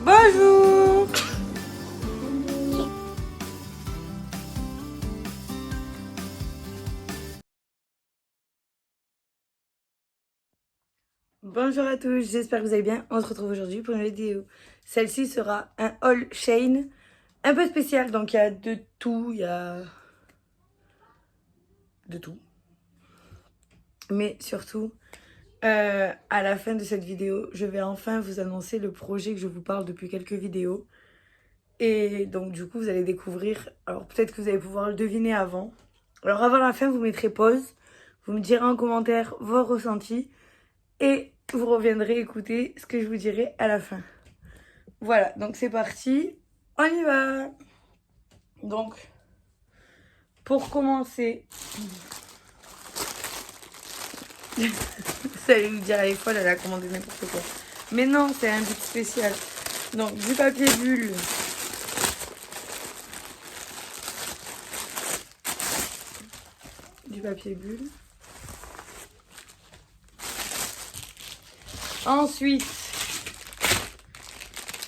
Bonjour. Bonjour à tous, j'espère que vous allez bien. On se retrouve aujourd'hui pour une vidéo. Celle-ci sera un haul Shein un peu spécial, donc il y a de tout, il y a de tout. Mais surtout, à la fin de cette vidéo, je vais enfin vous annoncer le projet que je vous parle depuis quelques vidéos. Et donc du coup, vous allez découvrir, alors peut-être que vous allez pouvoir le deviner avant. Alors avant la fin, vous mettrez pause, vous me direz en commentaire vos ressentis et vous reviendrez écouter ce que je vous dirai à la fin. Voilà, donc c'est parti, on y va. Donc, pour commencer, vous allez vous dire, elle est folle, elle a commandé n'importe quoi. Mais non, c'est un but spécial. Donc, du papier bulle. Du papier bulle. Ensuite,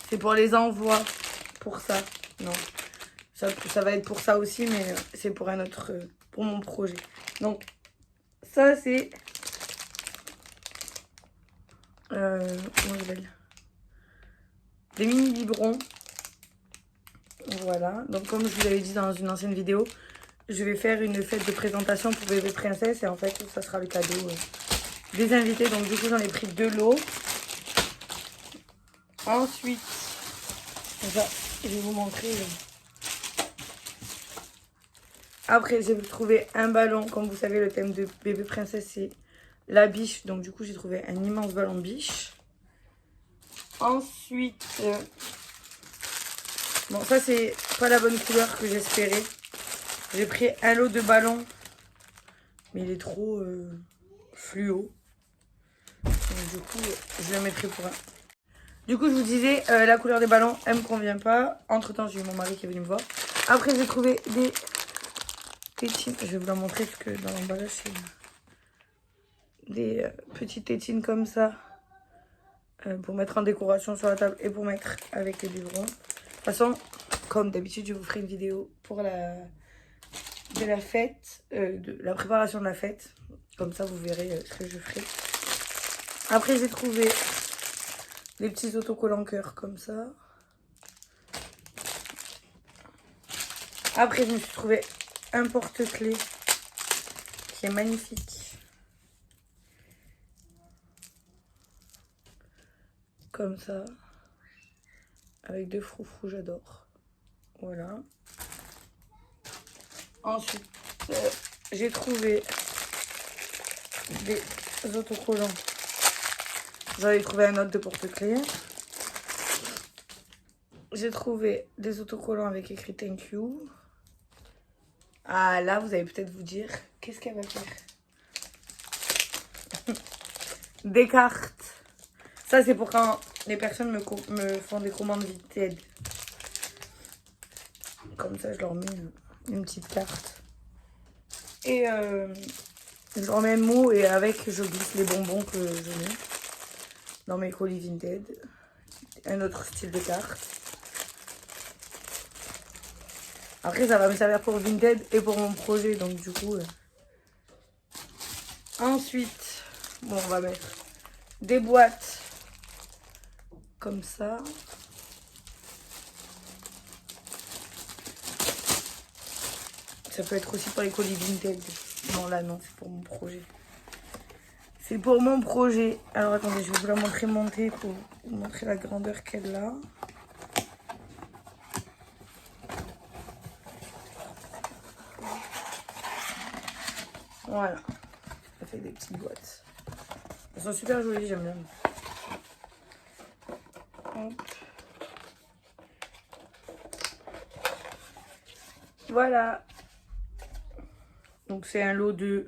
c'est pour les envois. Pour ça. Non. Ça va être pour ça aussi, mais c'est pour un autre. Pour mon projet. Donc, ça c'est. Comment je l'appelle ? Des mini biberons. Voilà. Donc, comme je vous l'avais dit dans une ancienne vidéo, je vais faire une fête de présentation pour bébé princesse. Et en fait, ça sera le cadeau des invités. Donc, du coup, j'en ai pris 2 lots. Ensuite, ça, je vais vous montrer. Après, j'ai trouvé un ballon. Comme vous savez, le thème de bébé princesse, c'est la biche. Donc, du coup, j'ai trouvé un immense ballon de biche. Ensuite, bon, ça, c'est pas la bonne couleur que j'espérais. J'ai pris un lot de ballons. Mais il est trop fluo. Donc, du coup, je le mettrai pour un. Du coup, je vous disais, la couleur des ballons, elle me convient pas. Entre temps, j'ai eu mon mari qui est venu me voir. Après, j'ai trouvé des tétines. Je vais vous la montrer parce que dans l'emballage, c'est des petites tétines comme ça. Pour mettre en décoration sur la table et pour mettre avec les biberons. De toute façon, comme d'habitude, je vous ferai une vidéo pour la fête, de la préparation de la fête. Comme ça, vous verrez ce que je ferai. Après, j'ai trouvé des petits autocollants cœur comme ça. Après, je me suis trouvé un porte-clés qui est magnifique. Comme ça. Avec 2 froufrous, j'adore. Voilà. Ensuite, j'ai trouvé des autocollants. J'en ai trouvé un autre de porte-clés. J'ai trouvé des autocollants avec écrit thank you. Ah là, vous allez peut-être vous dire, qu'est-ce qu'elle va faire? Des cartes. Ça, c'est pour quand les personnes me font des commandes Vinted. Comme ça, je leur mets une petite carte. Et je leur mets un mot et avec, je glisse les bonbons que je mets dans mes colis Vinted. Un autre style de carte. Après, ça va me servir pour Vinted et pour mon projet. Donc, du coup... Ensuite, bon, on va mettre des boîtes comme ça. Ça peut être aussi pour les colis Vinted. Non, là, non, c'est pour mon projet. C'est pour mon projet. Alors, attendez, je vais vous la montrer montée pour vous montrer la grandeur qu'elle a. Voilà. Ça fait des petites boîtes. Elles sont super jolies, j'aime bien. Hop. Voilà. Donc c'est un lot de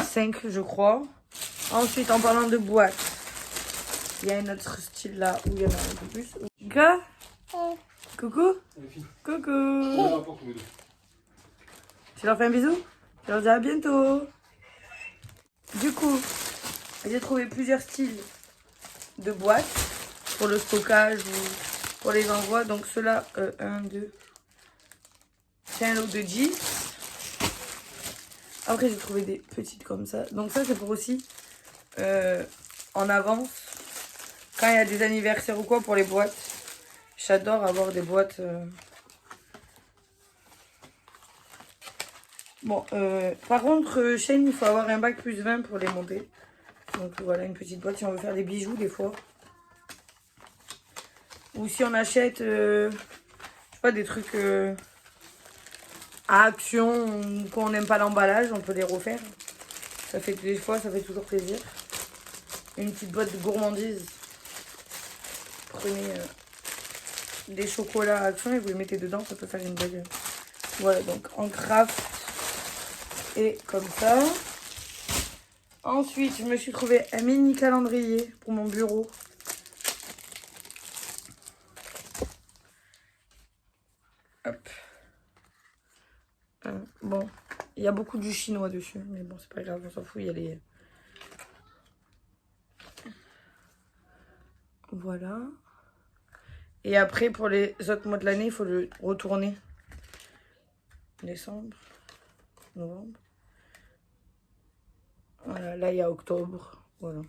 5, je crois. Ensuite, en parlant de boîte, il y a un autre style là où il y en a un peu plus. Gars, coucou. Coucou. Tu leur fais un bisou? Tu leur dis à bientôt. Du coup, j'ai trouvé plusieurs styles de boîtes. pour le stockage ou pour les envois. Donc ceux-là, 1, 2, c'est un lot de 10. Après, j'ai trouvé des petites comme ça. Donc ça, c'est pour aussi en avance. Quand il y a des anniversaires ou quoi pour les boîtes. J'adore avoir des boîtes. Bon, par contre, Shein, il faut avoir un bac plus 20 pour les monter. Donc voilà, une petite boîte si on veut faire des bijoux des fois. Ou si on achète, je sais pas, des trucs à action, qu'on n'aime pas l'emballage, on peut les refaire. Ça fait des fois, ça fait toujours plaisir. Une petite boîte de gourmandise. Prenez des chocolats à action et vous les mettez dedans, ça peut faire une belle... Voilà, donc en craft et comme ça. Ensuite, je me suis trouvé un mini calendrier pour mon bureau. Hop. Bon, il y a beaucoup du chinois dessus, mais bon, c'est pas grave, on s'en fout, il y a les... Voilà. Et après, pour les autres mois de l'année, il faut le retourner. Décembre, novembre. Voilà, là, il y a octobre. Voilà.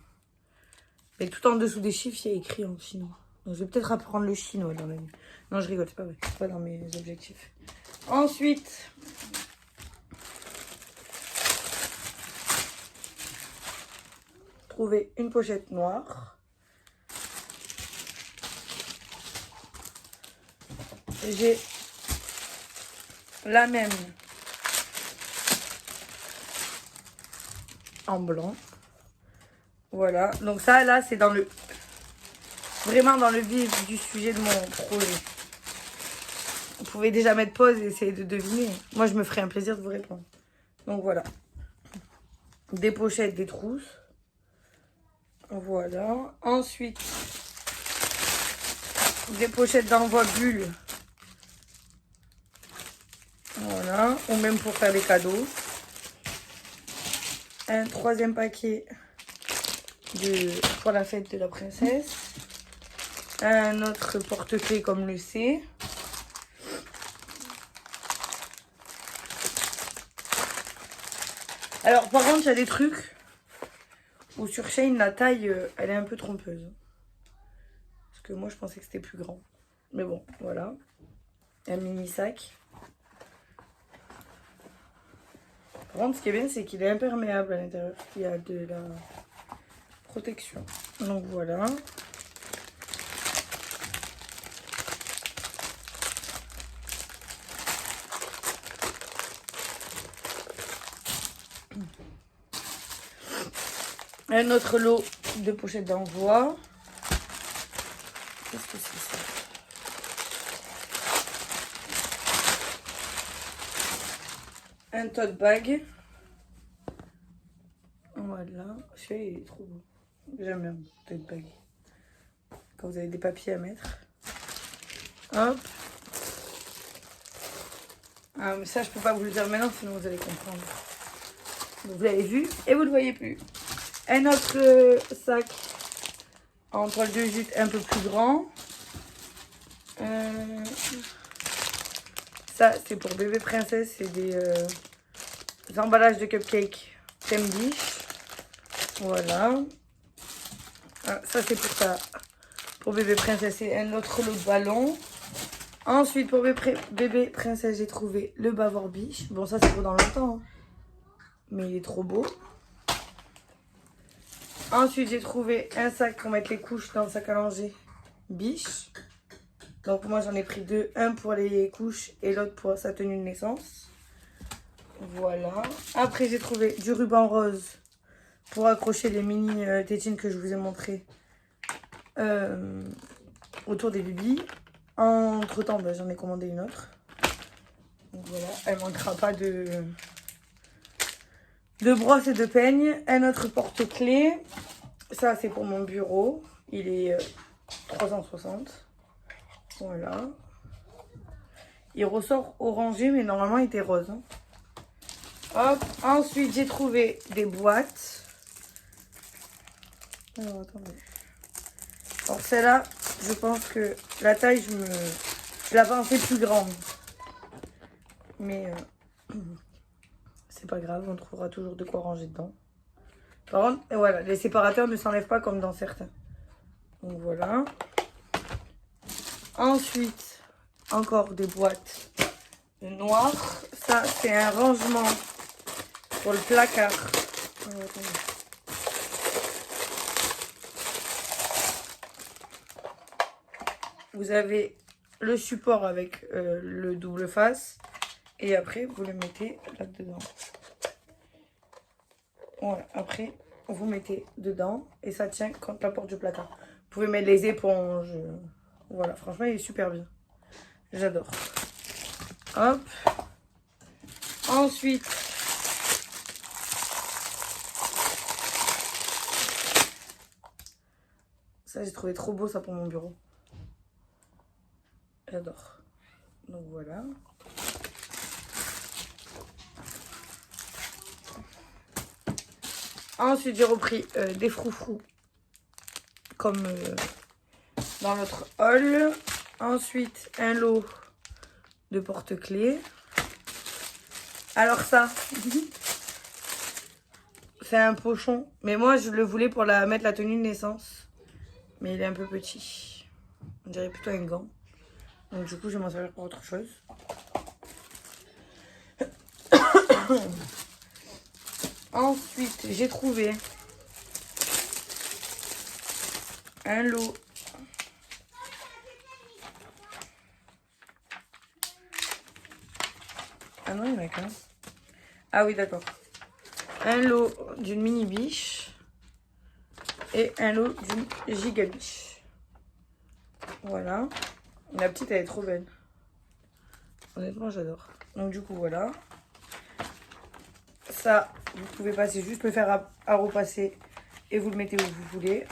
Et tout en dessous des chiffres, il y a écrit en chinois. Donc, je vais peut-être apprendre le chinois dans l'année. Non, je rigole, c'est pas vrai. C'est pas dans mes objectifs. Ensuite... trouver une pochette noire. J'ai la même en blanc. Voilà. Donc ça, là, c'est dans le... vraiment dans le vif du sujet de mon projet. Vous pouvez déjà mettre pause et essayer de deviner. Moi, je me ferai un plaisir de vous répondre. Donc voilà. Des pochettes, des trousses. Voilà. Ensuite, des pochettes d'envoi bulles. Voilà. Ou même pour faire des cadeaux. Un troisième paquet pour la fête de la princesse. Un autre porte-clés comme le C. Alors, par contre, il y a des trucs où sur Shein, la taille, elle est un peu trompeuse. Parce que moi, je pensais que c'était plus grand. Mais bon, voilà. Un mini sac. Par contre, ce qui est bien, c'est qu'il est imperméable à l'intérieur. Il y a de la protection. Donc, voilà. Un autre lot de pochettes d'envoi. Qu'est-ce que c'est ça? Un tote bag. Voilà. Celui-là, il est trop beau. J'aime bien le tote bag. Quand vous avez des papiers à mettre. Hop. Ah, mais ça, je peux pas vous le dire maintenant, sinon vous allez comprendre. Donc, vous l'avez vu et vous le voyez plus. Un autre sac en toile de jute un peu plus grand. Ça, c'est pour bébé princesse. C'est des emballages de cupcakes thème biche. Voilà. Ah, ça, c'est pour ça. Pour bébé princesse, et un autre lot de ballons. Ensuite, pour bébé princesse, j'ai trouvé le bavard biche. Bon, ça, c'est pour dans longtemps. Hein. Mais il est trop beau. Ensuite, j'ai trouvé un sac pour mettre les couches dans le sac à langer biche. Donc, moi, j'en ai pris deux. Un pour les couches et l'autre pour sa tenue de naissance. Voilà. Après, j'ai trouvé du ruban rose pour accrocher les mini tétines que je vous ai montré autour des bibis. Entre temps, bah, j'en ai commandé une autre. Donc voilà, elle ne manquera pas de brosse et de peigne. Un autre porte-clés. Ça, c'est pour mon bureau. Il est 360. Voilà. Il ressort orangé, mais normalement, il était rose. Hein. Hop. Ensuite, j'ai trouvé des boîtes. Alors, attendez. Alors, celle-là, je pense que la taille, je la pensais plus grande. Mais c'est pas grave, on trouvera toujours de quoi ranger dedans. Par contre, et voilà, les séparateurs ne s'enlèvent pas comme dans certains. Donc voilà. Ensuite, encore des boîtes noires. Ça, c'est un rangement pour le placard. Vous avez le support avec le double face. Et après, vous le mettez là-dedans. Voilà, après, vous mettez dedans. Et ça tient contre la porte du placard. Vous pouvez mettre les éponges. Voilà, franchement, il est super bien. J'adore. Hop. Ensuite, ça, j'ai trouvé trop beau ça pour mon bureau. J'adore. Donc voilà. Ensuite, j'ai repris des froufrous comme dans notre hall. Ensuite, un lot de porte-clés. Alors ça, c'est un pochon. Mais moi, je le voulais pour mettre la tenue de naissance. Mais il est un peu petit. On dirait plutôt un gant. Donc du coup, je vais m'en servir pour autre chose. Ensuite, j'ai trouvé un lot ah non, il y en a qu'un. Ah oui, d'accord. Un lot d'une mini biche et un lot d'une giga biche. Voilà. La petite, elle est trop belle. Honnêtement, j'adore. Donc du coup, voilà. Ça, vous pouvez passer, juste le faire à repasser et vous le mettez où vous voulez.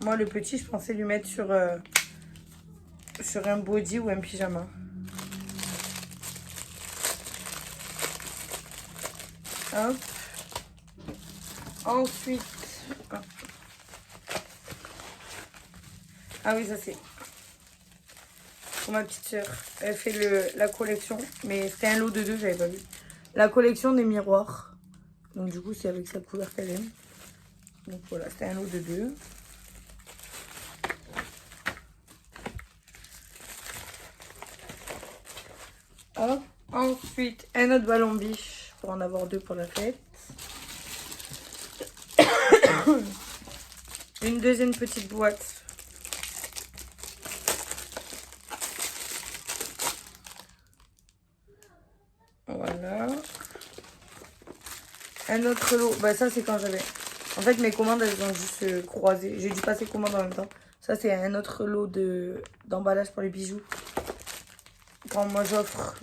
Moi, le petit, je pensais lui mettre sur un body ou un pyjama. Hop. Ensuite... Ah oui, ça c'est pour ma petite soeur. Elle fait la collection, mais c'était un lot de 2, j'avais pas vu. La collection des miroirs. Donc du coup, c'est avec sa couleur qu'elle aime. Donc voilà, c'était un lot de 2. Hop. Ensuite, un autre ballon biche pour en avoir 2 pour la fête. Une deuxième petite boîte. Voilà. Un autre lot. Bah ça c'est quand j'avais... En fait mes commandes elles ont juste croisé. J'ai dû passer commande en même temps. Ça c'est un autre lot d'emballage pour les bijoux. Quand moi j'offre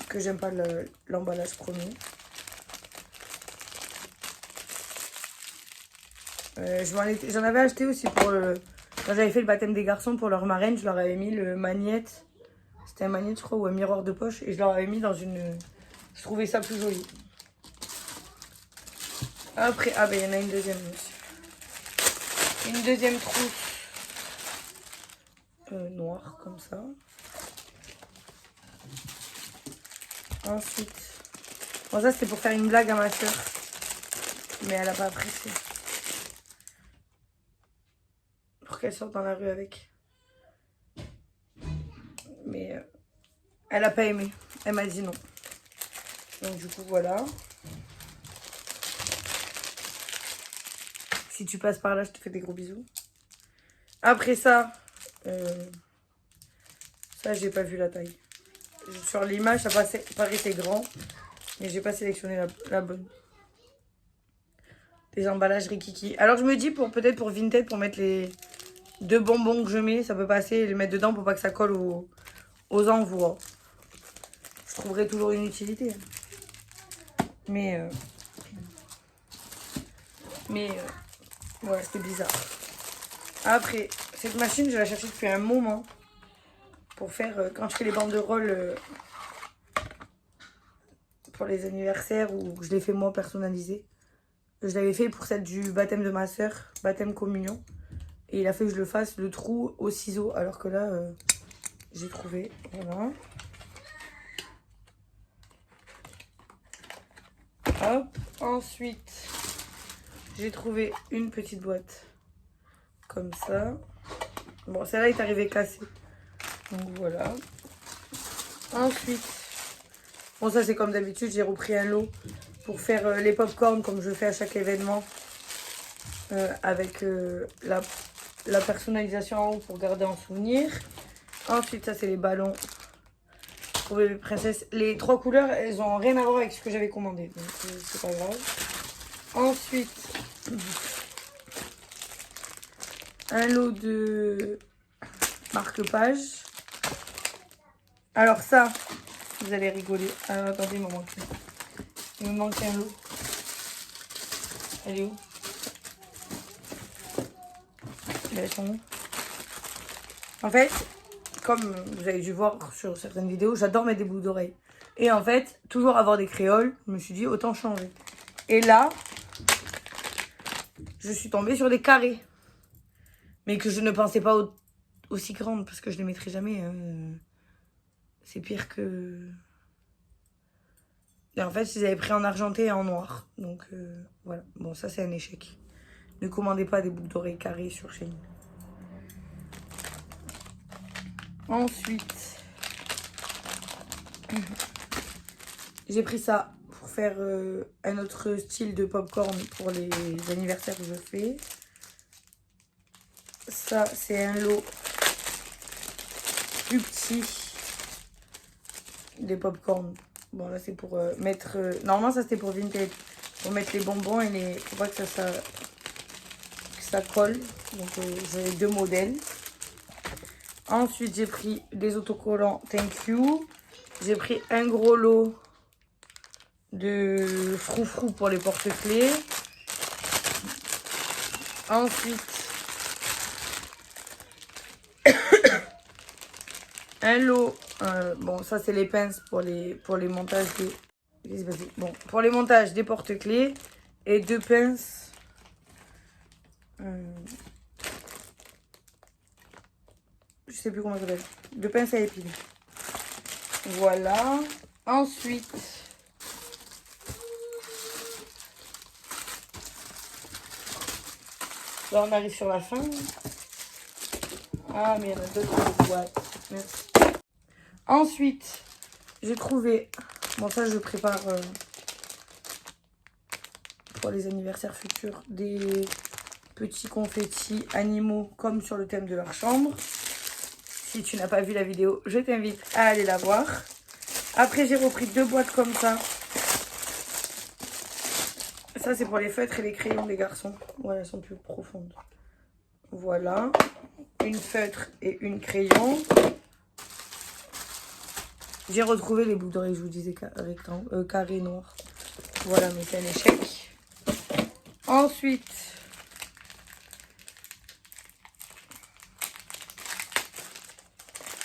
que j'aime pas l'emballage premier. J'en avais acheté aussi pour quand j'avais fait le baptême des garçons pour leur marraine, je leur avais mis le magnète. C'était un magnète je crois ou un miroir de poche et je leur avais mis dans une... Je trouvais ça plus joli. Après, ah ben il y en a une deuxième aussi. Une deuxième trousse noire comme ça. Ensuite, bon ça c'était pour faire une blague à ma soeur, mais elle a pas apprécié. Pour qu'elle sorte dans la rue avec. Mais elle a pas aimé. Elle m'a dit non. Donc du coup voilà. Si tu passes par là, je te fais des gros bisous. Après ça, ça j'ai pas vu la taille. Sur l'image, ça paraissait grand, mais j'ai pas sélectionné la bonne. Des emballages rikiki. Alors je me dis peut-être pour Vinted, pour mettre les 2 bonbons que je mets, ça peut passer et les mettre dedans pour pas que ça colle aux envois. Je trouverai toujours une utilité. Mais ouais, c'était bizarre. Après, cette machine, je la cherchais depuis un moment. Pour faire, quand je fais les banderoles pour les anniversaires ou je l'ai fait moi personnalisé. Je l'avais fait pour celle du baptême de ma soeur, baptême communion. Et il a fait que je le fasse le trou au ciseau. Alors que là, j'ai trouvé. Voilà. Hop. Ensuite, j'ai trouvé une petite boîte. Comme ça. Bon, celle-là est arrivée cassée. Donc voilà. Ensuite, bon ça c'est comme d'habitude, j'ai repris un lot pour faire les pop-corn comme je fais à chaque événement. Avec la personnalisation en haut pour garder en souvenir. Ensuite, ça c'est les ballons pour bébé princesse. Les 3 couleurs, elles ont rien à voir avec ce que j'avais commandé. Donc c'est pas grave. Ensuite, un lot de marque-pages. Alors ça, vous allez rigoler. Alors attendez, il me manque un lot. Elle est où? Elles sont où? En fait, comme vous avez dû voir sur certaines vidéos, j'adore mettre des boucles d'oreilles. Et en fait, toujours avoir des créoles, je me suis dit autant changer. Et là, je suis tombée sur des carrés. Mais que je ne pensais pas aussi grandes parce que je ne les mettrai jamais. Hein. C'est pire que... Et en fait, je les avais pris en argenté et en noir. Donc voilà. Bon, ça c'est un échec. Ne commandez pas des boucles d'oreilles carrées sur Shein. Ensuite, j'ai pris ça pour faire un autre style de popcorn pour les anniversaires que je fais. Ça, c'est un lot plus petit des popcorn. Bon, là, c'est pour mettre... Normalement, ça, c'était pour vintage. Pour mettre les bonbons et les... Faut pas que ça colle. Donc, j'ai 2 modèles. Ensuite, j'ai pris des autocollants Thank You. J'ai pris un gros lot de froufrou pour les porte-clés. Ensuite, un lot, bon ça c'est les pinces pour les montages des... Bon, pour les montages des porte-clés. Et 2 pinces. Je sais plus comment ça s'appelle. 2 pinces à épiler. Voilà. Ensuite... Là, on arrive sur la fin. Ah, mais il y en a d'autres boîtes. Merci. Ensuite, j'ai trouvé... Bon, ça, je prépare pour les anniversaires futurs des petits confettis animaux comme sur le thème de leur chambre. Si tu n'as pas vu la vidéo, je t'invite à aller la voir. Après, j'ai repris 2 boîtes comme ça. Ça, c'est pour les feutres et les crayons des garçons. Voilà, elles sont plus profondes. Voilà. Une feutre et une crayon. J'ai retrouvé les boucles d'oreilles, je vous disais, carré noir. Voilà, mais c'est un échec. Ensuite,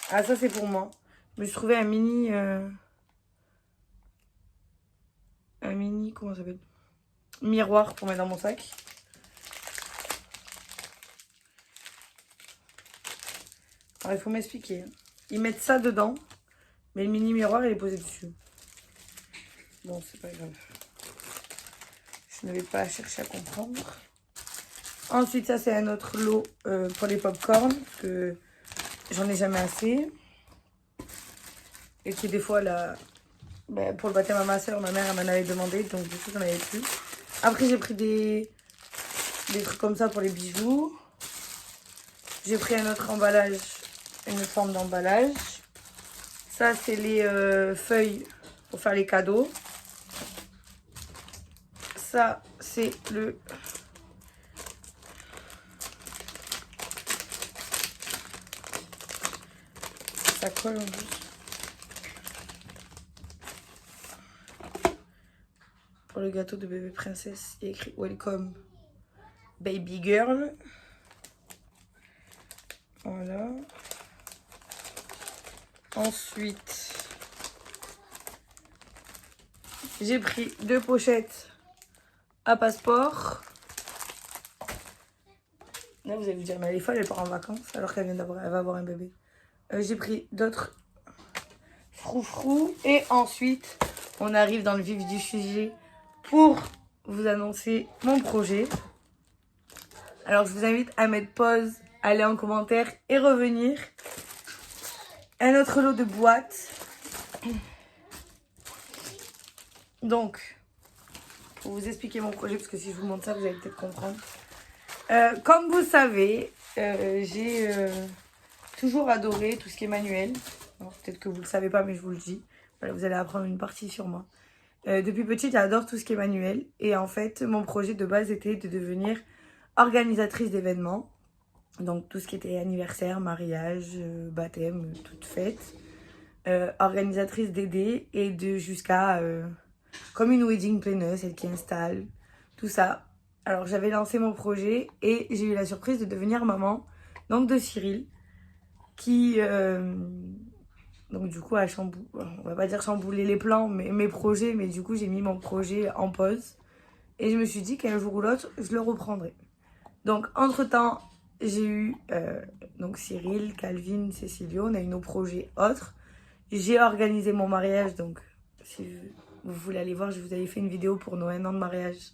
ah ça c'est pour moi. Je me suis trouvé un mini, comment ça s'appelle? Miroir pour mettre dans mon sac. Alors il faut m'expliquer. Ils mettent ça dedans, mais le mini miroir il est posé dessus. Bon, c'est pas grave. Je ne vais pas chercher à comprendre. Ensuite, ça c'est un autre lot pour les pop-corn, parce que j'en ai jamais assez. Et que des fois, là, pour le baptême à ma soeur, ma mère elle m'en avait demandé, donc du coup, j'en avais plus. Après, j'ai pris des trucs comme ça pour les bijoux. J'ai pris un autre emballage, une forme d'emballage. Ça, c'est les feuilles pour faire les cadeaux. Ça, c'est le... Ça colle en plus. Pour le gâteau de bébé princesse, il y a écrit Welcome Baby Girl. Voilà. Ensuite, J'ai pris 2 pochettes à passeport. Là, vous allez vous dire, mais elle est folle, elle part en vacances alors qu'elle elle va avoir un bébé. J'ai pris d'autres froufrous. Et ensuite, on arrive dans le vif du sujet pour vous annoncer mon projet. Alors, je vous invite à mettre pause, aller en commentaire et revenir. Un autre lot de boîtes. Donc, pour vous expliquer mon projet, parce que si je vous montre ça, vous allez peut-être comprendre. Comme vous savez, j'ai toujours adoré tout ce qui est manuel. Peut-être que vous ne le savez pas, mais je vous le dis. Voilà, vous allez apprendre une partie sur moi. Depuis petite, j'adore tout ce qui est manuel. Et en fait, mon projet de base était de devenir organisatrice d'événements. Donc, tout ce qui était anniversaire, mariage, baptême, toute fête. Organisatrice d'aider et de jusqu'à... comme une wedding planner, celle qui installe, tout ça. Alors, j'avais lancé mon projet et j'ai eu la surprise de devenir maman, donc de Cyril, qui... donc du coup, on va pas dire chambouler les plans, mais mes projets, mais du coup, j'ai mis mon projet en pause. Et je me suis dit qu'un jour ou l'autre, je le reprendrai. Donc, entre-temps, j'ai eu donc Cyril, Calvin, Cécilio, on a eu nos projets autres. J'ai organisé mon mariage, donc si vous voulez aller voir, je vous avais fait une vidéo pour nos 1 an de mariage.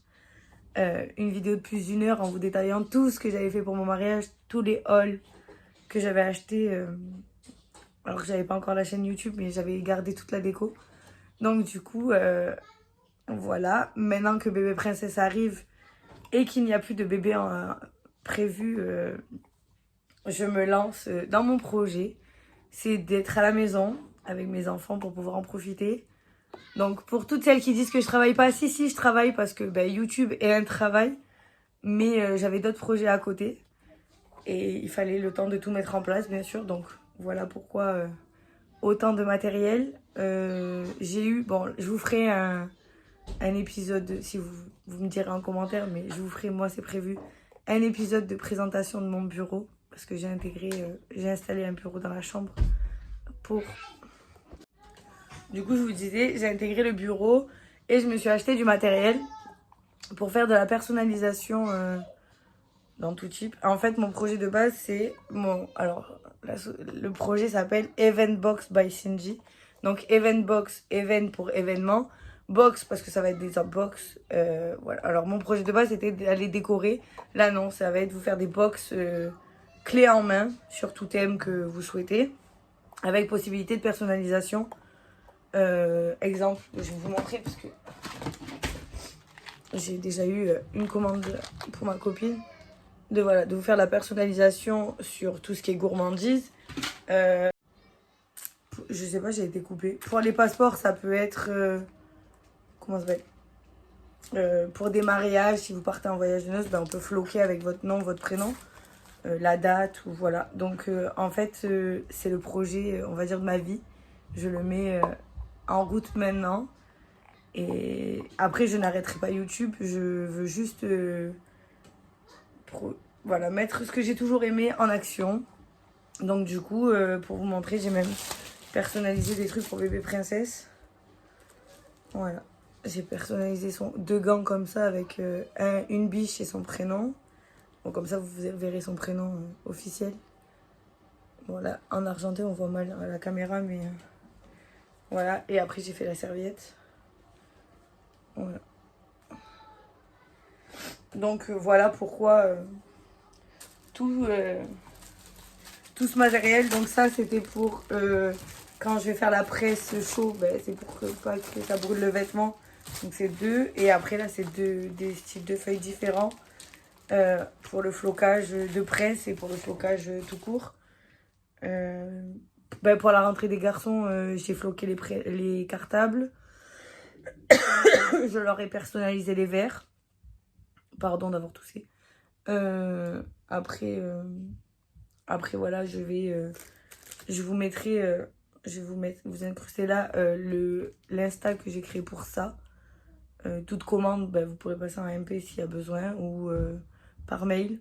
Une vidéo de plus d'1 heure en vous détaillant tout ce que j'avais fait pour mon mariage, tous les hauls que j'avais achetés. Alors que j'avais pas encore la chaîne YouTube, mais j'avais gardé toute la déco. Donc du coup, voilà. Maintenant que bébé princesse arrive et qu'il n'y a plus de bébé prévu, je me lance dans mon projet. C'est d'être à la maison avec mes enfants pour pouvoir en profiter. Donc pour toutes celles qui disent que je travaille pas, si je travaille parce que YouTube est un travail. Mais j'avais d'autres projets à côté. Et il fallait le temps de tout mettre en place, bien sûr. Donc voilà pourquoi autant de matériel. J'ai eu... Bon, je vous ferai un épisode, si vous me direz en commentaire, mais je vous ferai, moi c'est prévu, un épisode de présentation de mon bureau. Parce que j'ai installé un bureau dans la chambre pour... Du coup, je vous disais, j'ai intégré le bureau et je me suis acheté du matériel pour faire de la personnalisation dans tout type. En fait, mon projet de base, c'est alors, le projet s'appelle Event Box by Cindy. Donc, Event Box, event pour événement. Box, parce que ça va être des box. Voilà. Alors, mon projet de base, c'était d'aller décorer. Là, non, ça va être vous faire des box clés en main sur tout thème que vous souhaitez. Avec possibilité de personnalisation. Exemple, je vais vous montrer parce que j'ai déjà eu une commande pour ma copine. De vous faire la personnalisation sur tout ce qui est gourmandise. Je sais pas, j'ai été coupée. Pour les passeports, ça peut être... comment ça s'appelle, pour des mariages, si vous partez en voyage de noces, on peut floquer avec votre nom, votre prénom, la date, ou voilà. Donc, en fait, c'est le projet, on va dire, de ma vie. Je le mets en route maintenant. Et après, je n'arrêterai pas YouTube. Je veux juste... voilà, mettre ce que j'ai toujours aimé en action. Donc du coup, pour vous montrer, j'ai même personnalisé des trucs pour bébé princesse. Voilà. J'ai personnalisé 2 gants comme ça avec une biche et son prénom. Bon, comme ça, vous verrez son prénom officiel. Voilà, en argenté, on voit mal à la caméra, mais... voilà, et après, j'ai fait la serviette. Voilà. Donc voilà pourquoi... tout ce matériel. Donc ça, c'était pour quand je vais faire la presse chaud, c'est pour pas que ça brûle le vêtement. Donc c'est 2. Et après là, c'est des styles de feuilles différents pour le flocage de presse et pour le flocage tout court. Pour la rentrée des garçons, j'ai floqué les cartables. Je leur ai personnalisé les verres. Pardon d'avoir toussé. Après voilà, je vous mettrai, je vais vous incruster là l'insta que j'ai créé pour ça. Toute commande, vous pourrez passer en MP s'il y a besoin ou par mail.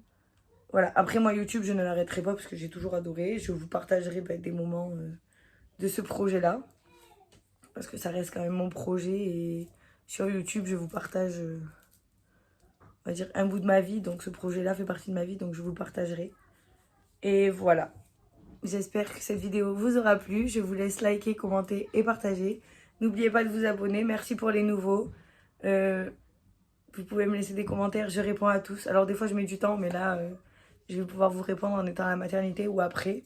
Voilà, après moi YouTube, je ne l'arrêterai pas parce que j'ai toujours adoré. Je vous partagerai des moments de ce projet-là. Parce que ça reste quand même mon projet et sur YouTube, je vous partage, on va dire, un bout de ma vie. Donc ce projet-là fait partie de ma vie, donc je vous le partagerai. Et voilà. J'espère que cette vidéo vous aura plu. Je vous laisse liker, commenter et partager. N'oubliez pas de vous abonner. Merci pour les nouveaux. Vous pouvez me laisser des commentaires, je réponds à tous. Alors des fois je mets du temps, mais là je vais pouvoir vous répondre en étant à la maternité ou après.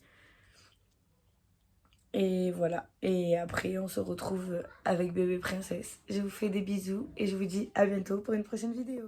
Et voilà. Et après on se retrouve avec bébé princesse. Je vous fais des bisous et je vous dis à bientôt pour une prochaine vidéo.